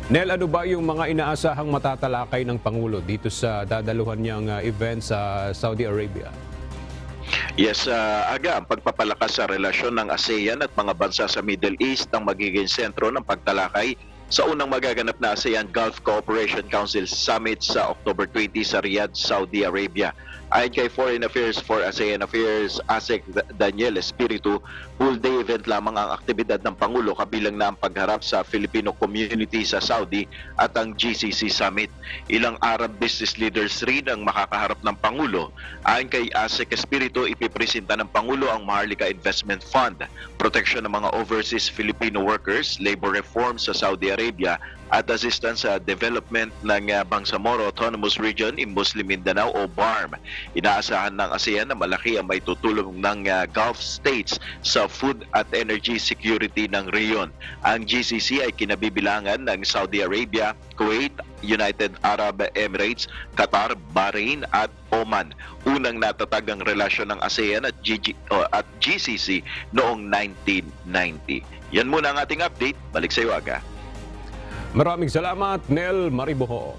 Nel, ano ba yung mga inaasahang matatalakay ng Pangulo dito sa dadaluhan niyang event sa Saudi Arabia? Yes, Aga, ang pagpapalakas sa relasyon ng ASEAN at mga bansa sa Middle East ang magiging sentro ng pagtalakay sa unang magaganap na ASEAN Gulf Cooperation Council Summit sa October 20 sa Riyadh, Saudi Arabia. Ayon kay Foreign Affairs for ASEAN Affairs, ASEC Daniel Espiritu, full day event lamang ang aktibidad ng Pangulo kabilang na ang pagharap sa Filipino community sa Saudi at ang GCC Summit. Ilang Arab business leaders rin ang makakaharap ng Pangulo. Ayon kay ASEC Espiritu, ipipresenta ng Pangulo ang Maharlika Investment Fund, proteksyon ng mga overseas Filipino workers, labor reform sa Saudi Arabia at assistance sa development ng Bangsamoro Autonomous Region in Muslim Mindanao o BARM. Inaasahan ng ASEAN na malaki ang may tutulong ng Gulf states sa food at energy security ng reyon. Ang GCC ay kinabibilangan ng Saudi Arabia, Kuwait, United Arab Emirates, Qatar, Bahrain at Oman. Unang natatag ang relasyon ng ASEAN at GCC noong 1990. Yan muna ang ating update. Balik sa iyo, Aga. Maraming salamat, Nel Mariboho.